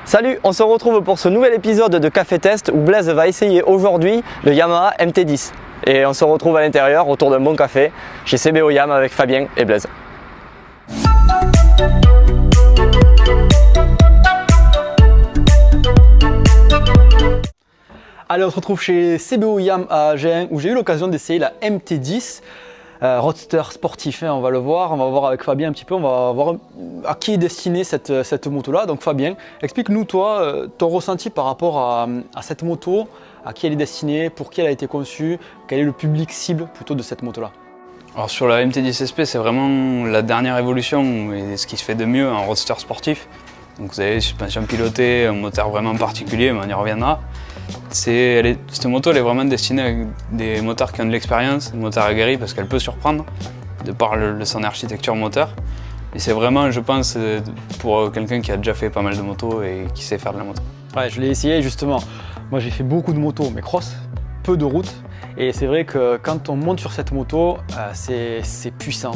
Salut, on se retrouve pour ce nouvel épisode de Café Test où Blaise va essayer aujourd'hui le Yamaha MT-10. Et on se retrouve à l'intérieur autour d'un bon café chez CBO Yam avec Fabien et Blaise. Allez, on se retrouve chez CBO Yam à Agen où j'ai eu l'occasion d'essayer la MT-10. Roadster sportif, on va le voir, on va voir avec Fabien un petit peu, on va voir à qui est destinée cette moto-là. Donc Fabien, explique-nous toi ton ressenti par rapport à cette moto, à qui elle est destinée, pour qui elle a été conçue, quel est le public cible plutôt de cette moto-là. Alors sur la MT-10 SP, c'est vraiment la dernière évolution et ce qui se fait de mieux en roadster sportif. Donc vous avez suspension pilotée, un moteur vraiment particulier, mais on y reviendra. Cette moto elle est vraiment destinée à des motards qui ont de l'expérience, des motards aguerris parce qu'elle peut surprendre de par son architecture moteur. Et c'est vraiment, je pense, pour quelqu'un qui a déjà fait pas mal de motos et qui sait faire de la moto. Ouais, je l'ai essayé justement. Moi j'ai fait beaucoup de motos, mais cross, peu de route. Et c'est vrai que quand on monte sur cette moto, c'est puissant.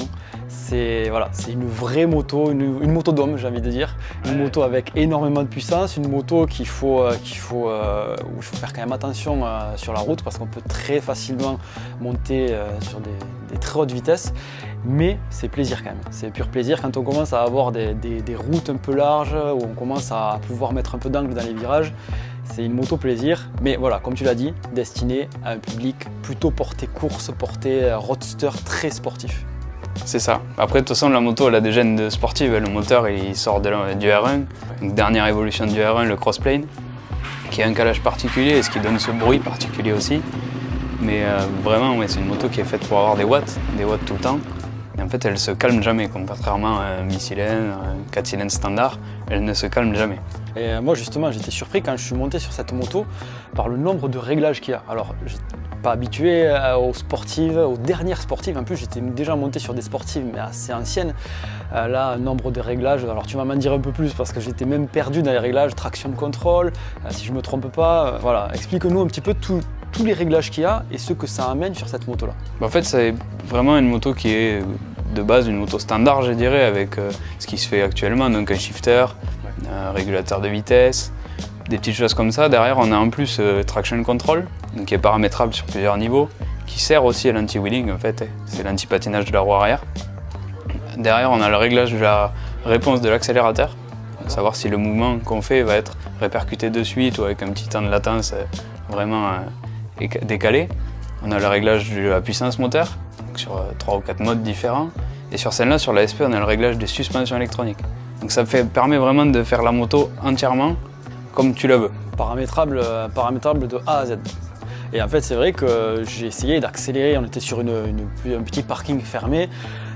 C'est une vraie moto, une moto d'homme, j'ai envie de dire. Une moto avec énormément de puissance, une moto où il faut faire quand même attention sur la route parce qu'on peut très facilement monter sur des très hautes vitesses. Mais c'est plaisir quand même, c'est pur plaisir quand on commence à avoir des routes un peu larges, où on commence à pouvoir mettre un peu d'angle dans les virages. C'est une moto plaisir, mais voilà, comme tu l'as dit, destinée à un public plutôt porté course, porté roadster très sportif. C'est ça. Après, de toute façon, la moto elle a des gènes de sportive. Le moteur il sort du R1, donc dernière évolution du R1, le crossplane, qui a un calage particulier et ce qui donne ce bruit particulier aussi. Mais vraiment, ouais, c'est une moto qui est faite pour avoir des watts tout le temps. Et en fait, elle se calme jamais, contrairement à un mi-cylindre, un 4 cylindres standard, elle ne se calme jamais. Et moi justement, j'étais surpris quand je suis monté sur cette moto par le nombre de réglages qu'il y a. Alors, je n'étais pas habitué aux sportives, aux dernières sportives. En plus, j'étais déjà monté sur des sportives, mais assez anciennes. Là, un nombre de réglages. Alors, tu vas m'en dire un peu plus parce que j'étais même perdu dans les réglages, traction control, si je ne me trompe pas. Voilà, explique-nous un petit peu tous les réglages qu'il y a et ce que ça amène sur cette moto-là. En fait, c'est vraiment une moto qui est de base une moto standard, je dirais, avec ce qui se fait actuellement, donc un shifter, un régulateur de vitesse, des petites choses comme ça. Derrière, on a en plus traction control, donc qui est paramétrable sur plusieurs niveaux, qui sert aussi à l'anti-wheeling en fait, c'est l'anti-patinage de la roue arrière. Derrière, on a le réglage de la réponse de l'accélérateur, savoir si le mouvement qu'on fait va être répercuté de suite ou avec un petit temps de latence vraiment décalé. On a le réglage de la puissance moteur, donc sur 3 ou 4 modes différents. Et sur celle-là, sur la SP, on a le réglage des suspensions électroniques. Donc ça permet vraiment de faire la moto entièrement comme tu la veux. Paramétrable de A à Z. Et en fait, c'est vrai que j'ai essayé d'accélérer, on était sur un petit parking fermé,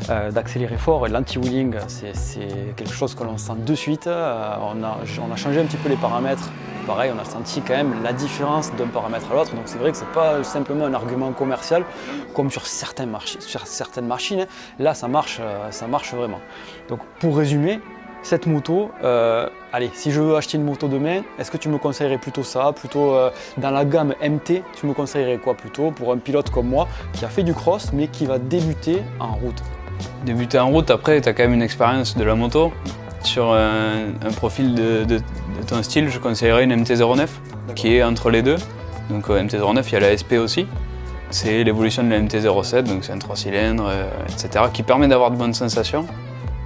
d'accélérer fort. Et l'anti-wheeling, c'est quelque chose que l'on sent de suite. On a changé un petit peu les paramètres. Pareil, on a senti quand même la différence d'un paramètre à l'autre. Donc c'est vrai que ce n'est pas simplement un argument commercial comme sur certaines machines. Là, ça marche vraiment. Donc pour résumer, cette moto, allez, si je veux acheter une moto demain, est-ce que tu me conseillerais plutôt ça, plutôt dans la gamme MT, tu me conseillerais quoi plutôt pour un pilote comme moi qui a fait du cross mais qui va débuter en route? Débuter en route, après, tu as quand même une expérience de la moto. Sur un profil de ton style, je conseillerais une MT-09 qui est entre les deux. Donc MT-09, il y a la SP aussi. C'est l'évolution de la MT-07, donc c'est un 3 cylindres, etc. qui permet d'avoir de bonnes sensations,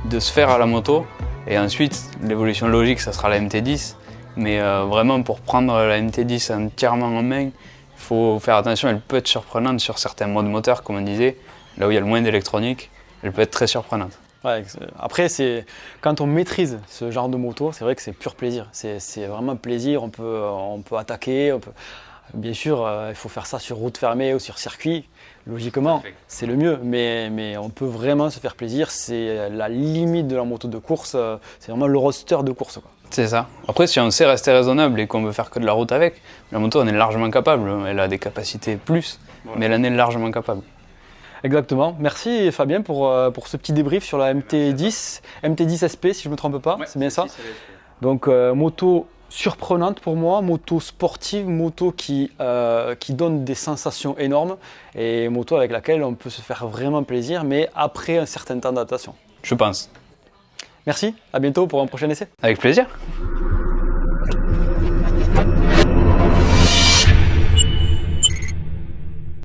de se faire à la moto. Et ensuite, l'évolution logique, ça sera la MT-10. Mais vraiment, pour prendre la MT-10 entièrement en main, il faut faire attention, elle peut être surprenante sur certains modes moteurs, comme on disait. Là où il y a le moins d'électronique, elle peut être très surprenante. Ouais, après, quand on maîtrise ce genre de moto, c'est vrai que c'est pur plaisir. C'est vraiment plaisir, on peut attaquer. Bien sûr, il faut faire ça sur route fermée ou sur circuit. Logiquement, c'est le mieux, mais on peut vraiment se faire plaisir. C'est la limite de la moto de course, c'est vraiment le roadster de course, quoi. C'est ça. Après, si on sait rester raisonnable et qu'on veut faire que de la route avec, la moto, on est largement capable. Elle a des capacités plus, mais elle en est largement capable. Exactement. Merci Fabien pour ce petit débrief sur la MT-10 SP si je ne me trompe pas, ouais, c'est bien ça. Donc moto surprenante pour moi, moto sportive, moto qui donne des sensations énormes et moto avec laquelle on peut se faire vraiment plaisir mais après un certain temps d'adaptation. Je pense. Merci, à bientôt pour un prochain essai. Avec plaisir.